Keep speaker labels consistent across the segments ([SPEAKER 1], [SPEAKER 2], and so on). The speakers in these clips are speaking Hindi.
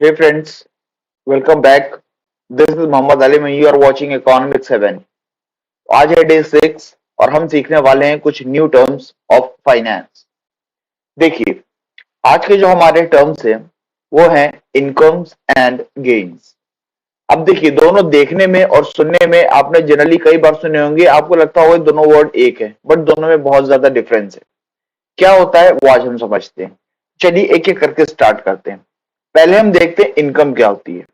[SPEAKER 1] Hey friends, welcome back. This is Mohammad Ali and you are watching Economic 7. आज है डे 6 और हम सीखने वाले हैं कुछ न्यू टर्म्स ऑफ फाइनेंस। देखिए, आज के जो हमारे टर्म्स हैं वो हैं इनकम्स एंड गेन्स। अब देखिए, दोनों देखने में और सुनने में आपने जनरली कई बार सुने होंगे, आपको लगता होगा दोनों वर्ड एक है, बट दोनों में बहुत ज्यादा डिफरेंस है। क्या होता है वो आज हम समझते हैं। चलिए एक एक करके स्टार्ट करते हैं। पहले हम देखते हैं इनकम क्या होती है।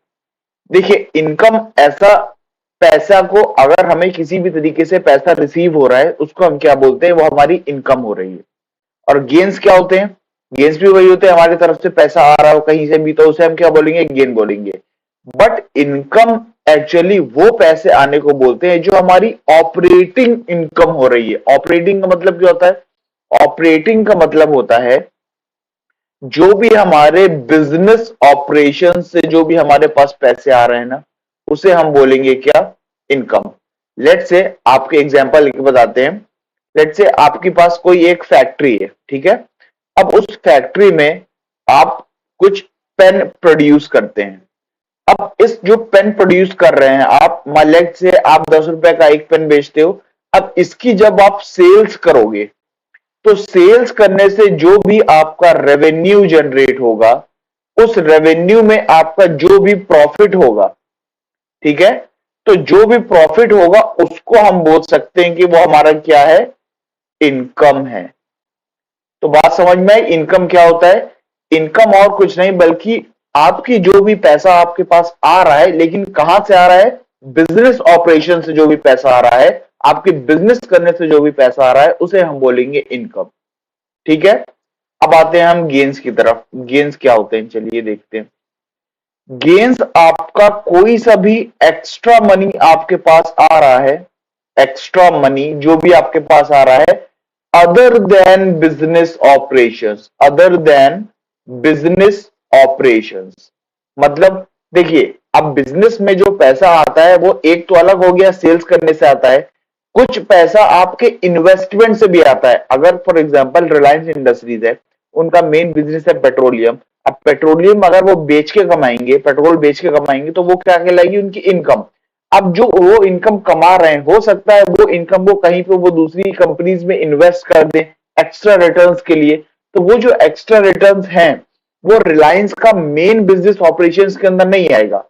[SPEAKER 1] देखिए, इनकम ऐसा पैसा को अगर हमें किसी भी तरीके से पैसा रिसीव हो रहा है उसको हम क्या बोलते हैं, वो हमारी इनकम हो रही है। और गेन्स क्या होते हैं? गेन्स भी वही होते हैं, हमारी तरफ से पैसा आ रहा हो कहीं से भी तो उसे हम क्या बोलेंगे, गेन बोलेंगे। बट इनकम एक्चुअली वो पैसे आने को बोलते हैं जो हमारी ऑपरेटिंग इनकम हो रही है। ऑपरेटिंग का मतलब क्या होता है? ऑपरेटिंग का मतलब होता है जो भी हमारे बिजनेस ऑपरेशन से जो भी हमारे पास पैसे आ रहे हैं ना, उसे हम बोलेंगे क्या, इनकम। लेट से आपके एग्जांपल लेके बताते हैं। लेट से आपके पास कोई एक फैक्ट्री है, ठीक है। अब उस फैक्ट्री में आप कुछ पेन प्रोड्यूस करते हैं। अब इस जो पेन प्रोड्यूस कर रहे हैं आप, मान लेट से आप 10 रुपए का एक पेन बेचते हो। अब इसकी जब आप सेल्स करोगे तो सेल्स करने से जो भी आपका रेवेन्यू जनरेट होगा, उस रेवेन्यू में आपका जो भी प्रॉफिट होगा, ठीक है, तो जो भी प्रॉफिट होगा उसको हम बोल सकते हैं कि वो हमारा क्या है, इनकम है। तो बात समझ में आई, इनकम क्या होता है? इनकम और कुछ नहीं बल्कि आपकी जो भी पैसा आपके पास आ रहा है, लेकिन कहां से आ रहा है, बिजनेस ऑपरेशन से जो भी पैसा आ रहा है, आपके बिजनेस करने से जो भी पैसा आ रहा है उसे हम बोलेंगे इनकम। ठीक है। अब आते हैं हम गेन्स की तरफ। गेन्स क्या होते हैं चलिए देखते हैं। गेन्स आपका कोई सा भी एक्स्ट्रा मनी आपके पास आ रहा है, एक्स्ट्रा मनी जो भी आपके पास आ रहा है, other than business operations, other than business operations. मतलब देखिए, अब बिजनेस में जो पैसा आता है वो एक तो अलग हो गया, सेल्स करने से आता है। कुछ पैसा आपके इन्वेस्टमेंट से भी आता है। अगर फॉर एग्जांपल रिलायंस इंडस्ट्रीज है, उनका मेन बिजनेस है पेट्रोलियम। अब पेट्रोलियम अगर वो बेच के कमाएंगे, पेट्रोल बेच के कमाएंगे, तो वो क्या कहलाएगी, उनकी इनकम। अब जो वो इनकम कमा रहे हैं, हो सकता है वो इनकम वो कहीं पे वो दूसरी कंपनीज में इन्वेस्ट कर दें एक्स्ट्रा रिटर्न्स के लिए। तो वो जो एक्स्ट्रा रिटर्न्स हैं वो रिलायंस का मेन बिजनेस ऑपरेशंस के अंदर नहीं आएगा।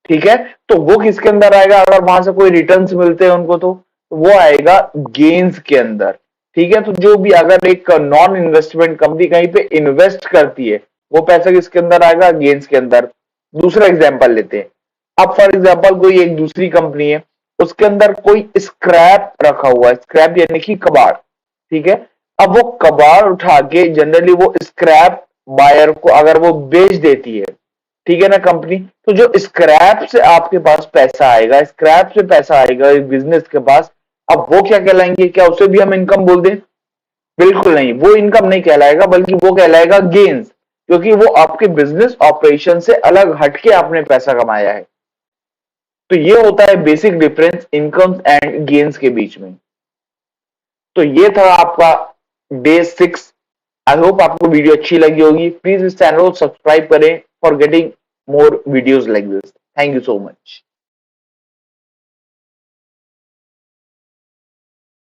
[SPEAKER 1] ठीक है। तो वो किसके अंदर आएगा, अगर वहां से कोई रिटर्न्स मिलते हैं उनको, तो वो आएगा गेन्स के अंदर। ठीक है। तो जो भी अगर एक नॉन इन्वेस्टमेंट कंपनी कहीं पे इन्वेस्ट करती है, वो पैसा किसके अंदर आएगा, गेन्स के अंदर। दूसरा एग्जांपल लेते हैं। अब फॉर एग्जांपल कोई एक दूसरी कंपनी है, उसके अंदर कोई स्क्रैप रखा हुआ है, स्क्रैप यानी कि कबाड़। ठीक है। अब वो कबाड़ उठा के जनरली वो स्क्रैप बायर को अगर वो बेच देती है, ठीक है ना, कंपनी, तो जो स्क्रैप से आपके पास पैसा आएगा, स्क्रैप से पैसा आएगा एक बिजनेस के पास, अब वो क्या कहलाएंगे, क्या उसे भी हम इनकम बोल दें? बिल्कुल नहीं, वो इनकम नहीं कहलाएगा बल्कि वो कहलाएगा गेन्स, क्योंकि वो आपके बिजनेस ऑपरेशन से अलग हटके आपने पैसा कमाया है। तो ये होता है basic difference incomes and gains के बीच में। तो ये था आपका डे 6। आई होप आपको वीडियो अच्छी लगी होगी। प्लीज इस चैनल को सब्सक्राइब करें for getting more videos like this. Thank you so much.